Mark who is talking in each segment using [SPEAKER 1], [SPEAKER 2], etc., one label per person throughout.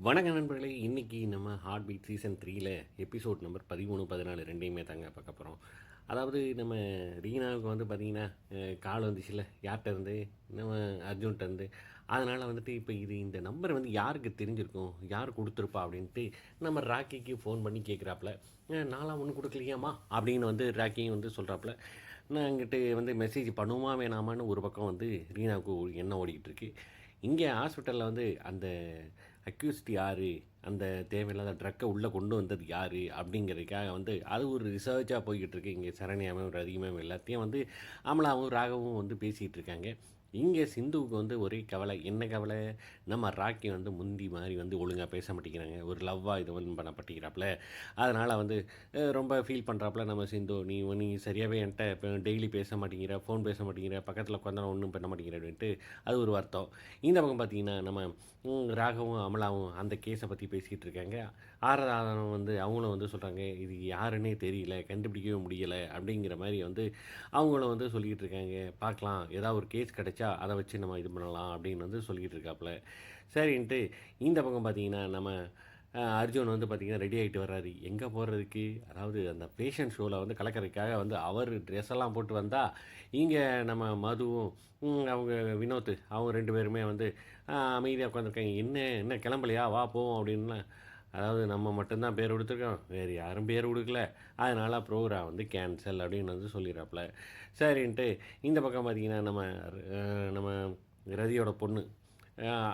[SPEAKER 1] வணக்கம் நண்பர்களே. இன்றைக்கி நம்ம ஹார்ட் பீட் சீசன் 3ல் எபிசோட் நம்பர் 13, 14 ரெண்டையுமே தாங்க பார்க்க போகிறோம். அதாவது நம்ம ரீனாவுக்கு வந்து பார்த்திங்கன்னா கால் வந்துச்சுல்ல, யார்கிட்ட இருந்து, நம்ம அர்ஜுன்கிட்ட இருந்து. அதனால் வந்துட்டு இப்போ இந்த நம்பர் வந்து யாருக்கு தெரிஞ்சிருக்கும், யார் கொடுத்துருப்பா அப்படின்ட்டு நம்ம ராக்கிக்கு ஃபோன் பண்ணி கேட்குறாப்புல. நான்லாம் ஒன்றும் கொடுக்கலையாம்மா அப்படின்னு வந்து ராக்கியும் வந்து சொல்கிறாப்புல. நான் இங்கிட்டு வந்து மெசேஜ் பண்ணுவோமா வேணாமான்னு ஒரு பக்கம் வந்து ரீனாவுக்கு எண்ணம் ஓடிக்கிட்டு இருக்கு. இங்கே ஹாஸ்பிட்டலில் வந்து அந்த அக்யூஸ்ட் யார், அந்த தேவையில்லாத ட்ரக்கை உள்ளே கொண்டு வந்தது யார் அப்படிங்கிறதுக்காக வந்து அது ஒரு ரிசர்ச்சாக போய்கிட்டு இருக்கு. இங்கே சரண்யாவும் ரதியுமே எல்லாத்தையும் வந்து அமலாவும் ராகவும் வந்து பேசிகிட்டு இருக்காங்க. இங்கே சிந்துவுக்கு வந்து ஒரே கவலை. என்ன கவலை? நம்ம ராக்கி வந்து முந்தி மாதிரி வந்து ஒழுங்காக பேச மாட்டேங்கிறாங்க, ஒரு லவ்வாக இது வந்து பண்ண மாட்டேங்கிறாப்புல. அதனால் வந்து ரொம்ப ஃபீல் பண்ணுறாப்புல நம்ம சிந்து. நீ சரியாகவே என்கிட்ட இப்போ டெய்லி பேச மாட்டேங்கிற, ஃபோன் பேச மாட்டேங்கிற, பக்கத்தில் உட்காந்தா ஒன்றும் பண்ண மாட்டேங்கிற அப்படின்ட்டு அது ஒரு வருத்தம். இந்த பக்கம் பார்த்திங்கன்னா நம்ம ராகவும் அமலாவும் அந்த கேஸை பற்றி பேசிக்கிட்டு இருக்காங்க. ஆராதனம் வந்து அவங்களும் வந்து சொல்கிறாங்க, இது யாருன்னே தெரியல, கண்டுபிடிக்கவே முடியலை அப்படிங்கிற மாதிரி வந்து அவங்களும் வந்து சொல்லிக்கிட்டு இருக்காங்க. பார்க்கலாம், ஏதாவது ஒரு கேஸ் கிடச்சா அதை வச்சு நம்ம இது பண்ணலாம் அப்படின்னு வந்து சொல்லிக்கிட்டு இருக்காப்புல. சரின்ட்டு இந்த பக்கம் பார்த்திங்கன்னா நம்ம அர்ஜுன் வந்து பார்த்திங்கன்னா ரெடி ஆகிட்டு வர்றாரு. எங்கே போகிறதுக்கு, அதாவது அந்த பேஷண்ட் ஷோவில் வந்து கலக்கிறதுக்காக வந்து அவர் ட்ரெஸ் எல்லாம் போட்டு வந்தால், இங்கே நம்ம மதுவும் அவங்க வினோத் அவங்க 2 பேருமே வந்து அமைதியாக உட்காந்துருக்காங்க. என்ன கிளம்பலையா, வா போவோம் அப்படின்னா, அதாவது நம்ம மட்டும்தான் பேர் கொடுத்துருக்கோம், வேறு யாரும் பேர் கொடுக்கல, அதனால் ப்ரோக்ராம் வந்து கேன்சல் அப்படின்னு வந்து சொல்லிடுறாப்புல. சரின்ட்டு இந்த பக்கம் பார்த்திங்கன்னா நம்ம ரதியோட பொண்ணு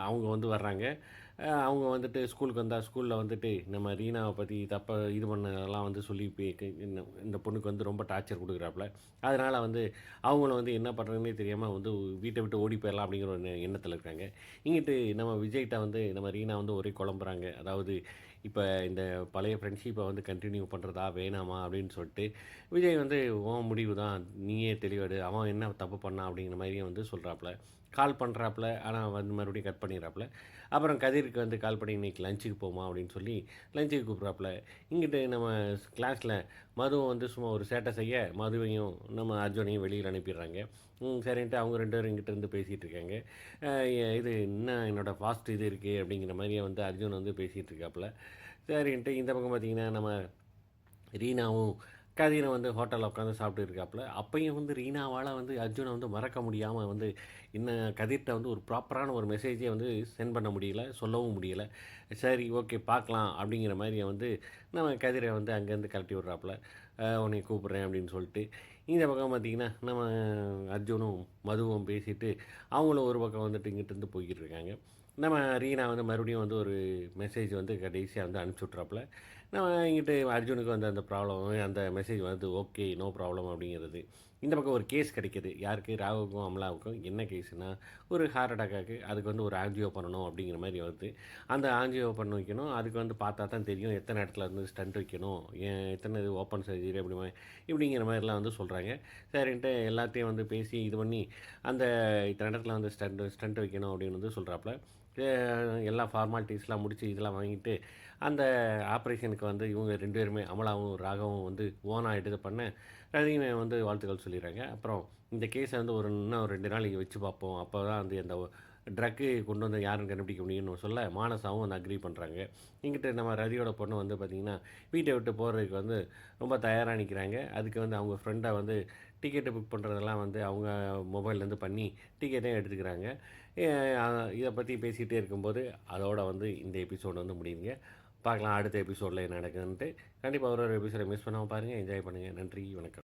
[SPEAKER 1] அவங்க வந்து வர்றாங்க. அவங்க வந்துட்டு ஸ்கூலுக்கு வந்தால் ஸ்கூலில் வந்துட்டு நம்ம ரீனாவை பற்றி தப்பாக இது பண்ணதெல்லாம் வந்து சொல்லி இந்த பொண்ணுக்கு வந்து ரொம்ப டார்ச்சர் கொடுக்குறாப்புல. அதனால் வந்து அவங்களும் வந்து என்ன பண்ணுறதுனே தெரியாமல் வந்து வீட்டை விட்டு ஓடி போயிடலாம் அப்படிங்கிற ஒரு எண்ணத்தில் இருக்காங்க. இங்கிட்டு நம்ம விஜய்கிட்ட வந்து நம்ம ரீனா வந்து ஒரே குழம்புறாங்க. அதாவது இப்போ இந்த பழைய ஃப்ரெண்ட்ஷிப்பை வந்து கண்டினியூ பண்ணுறதா வேணாமா அப்படின்னு சொல்லிட்டு விஜய் வந்து உன் முடிவு தான், நீயே தெளிவாடு, அவன் என்ன தப்பு பண்ணான் அப்படிங்கிற மாதிரியே வந்து சொல்கிறாப்புல. கால் பண்ணுறாப்புல, ஆனால் வந்து மறுபடியும் கட் பண்ணிடுறாப்புல. அப்புறம் கதிருக்கு வந்து கால் பண்ணி இன்றைக்கி லஞ்சுக்கு போமா அப்படின்னு சொல்லி லஞ்சுக்கு கூப்பிட்றாப்புல. இங்கிட்டு நம்ம கிளாஸில் மதுவும் வந்து சும்மா ஒரு சேட்டை செய்ய மதுவையும் நம்ம அர்ஜுனையும் வெளியில் அனுப்பிடுறாங்க. சரின்ட்டு அவங்க 2 பேரும் இங்கிட்ட இருந்து பேசிகிட்டு இருக்காங்க. இது இன்னும் என்னோடய ஃபாஸ்ட் இது இருக்குது அப்படிங்கிற மாதிரியே வந்து அர்ஜுன் வந்து பேசிகிட்டு இருக்காப்புல. சரின்ட்டு இந்த பக்கம் பார்த்திங்கன்னா நம்ம ரீனாவும் கதிரை வந்து ஹோட்டலில் உட்காந்து சாப்பிட்டு இருக்காப்புல. அப்பையும் வந்து ரீனாவால் வந்து அர்ஜுனை வந்து மறக்க முடியாமல் வந்து இன்னும் கதிர்கிட்ட வந்து ஒரு ப்ராப்பரான ஒரு மெசேஜே வந்து சென்ட் பண்ண முடியல, சொல்லவும் முடியலை. சரி ஓகே பார்க்கலாம் அப்படிங்கிற மாதிரியை வந்து நம்ம கதிரை வந்து அங்கேருந்து கழட்டி விட்றாப்புல. உன்னை கூப்பிட்றேன் அப்படின்னு சொல்லிட்டு. இந்த பக்கம் பார்த்திங்கன்னா நம்ம அர்ஜுனும் மதுவும் பேசிவிட்டு அவங்களும் ஒரு பக்கம் வந்துட்டு இங்கிட்டிருந்து போய்கிட்டு இருக்காங்க. நம்ம ரீனா வந்து மறுபடியும் வந்து ஒரு மெசேஜ் வந்து கடைசியாக வந்து அனுப்பிச்சி விட்றாப்புல. நம்ம இங்கிட்டு அர்ஜுனுக்கு வந்து அந்த ப்ராப்ளம், அந்த மெசேஜ் வந்து ஓகே நோ ப்ராப்ளம் அப்படிங்கிறது. இந்த பக்கம் ஒரு கேஸ் கிடைக்கிது. யாருக்கு? ராகுவுக்கும் அமலாவுக்கும். என்ன கேஸுனால், ஒரு ஹார்ட் அட்டாக்காக்கு அதுக்கு வந்து ஒரு ஆஞ்சியோ பண்ணணும் அப்படிங்கிற மாதிரி வருது. அந்த ஆஞ்சியோ பண்ண வைக்கணும். அதுக்கு வந்து பார்த்தா தான் தெரியும் எத்தனை இடத்துல வந்து ஸ்டண்ட் வைக்கணும், எத்தனை இது ஓப்பன் சர்ஜரி இப்படிங்கிற மாதிரிலாம் வந்து சொல்கிறாங்க. சரின்ட்டு எல்லாத்தையும் வந்து பேசி இது பண்ணி அந்த இத்தனை இடத்துல வந்து ஸ்டண்ட் வைக்கணும் அப்படின்னு வந்து சொல்கிறாப்புல. எல்லா ஃபார்மாலிட்டிஸ்லாம் முடித்து இதெல்லாம் வாங்கிட்டு அந்த ஆப்ரேஷனுக்கு வந்து இவங்க 2 பேருமே அமலாவும் ராகவும் வந்து ஓனாக எடுத்து பண்ண ரதியுமே வந்து வாழ்த்துக்கள் சொல்லிடுறாங்க. அப்புறம் இந்த கேஸை வந்து இன்னும் 2 நாள் இங்கே வச்சு பார்ப்போம், அப்போ தான் வந்து அந்த ட்ரக்கு கொண்டு வந்து யாரும் கண்டுபிடிக்க முடியும்னு சொல்ல மானசாவும் வந்து அக்ரி பண்ணுறாங்க. இங்கிட்ட நம்ம ரதியோட பொண்ணு வந்து பார்த்திங்கன்னா வீட்டை விட்டு போகிறதுக்கு வந்து ரொம்ப தயாராக நிற்கிறாங்க. அதுக்கு வந்து அவங்க ஃப்ரெண்டை வந்து டிக்கெட்டு புக் பண்ணுறதெல்லாம் வந்து அவங்க மொபைல்லேருந்து பண்ணி டிக்கெட்டே எடுத்துக்கிறாங்க. இதை பற்றி பேசிகிட்டே இருக்கும்போது அதோட வந்து இந்த எபிசோடு வந்து முடியுங்க. பார்க்கலாம் அடுத்த எபிசோடில் என்ன நடக்குதுன்ட்டு. கண்டிப்பாக ஒரு எபிசோடை மிஸ் பண்ணாமல் பாருங்கள், என்ஜாய் பண்ணுங்கள். நன்றி, வணக்கம்.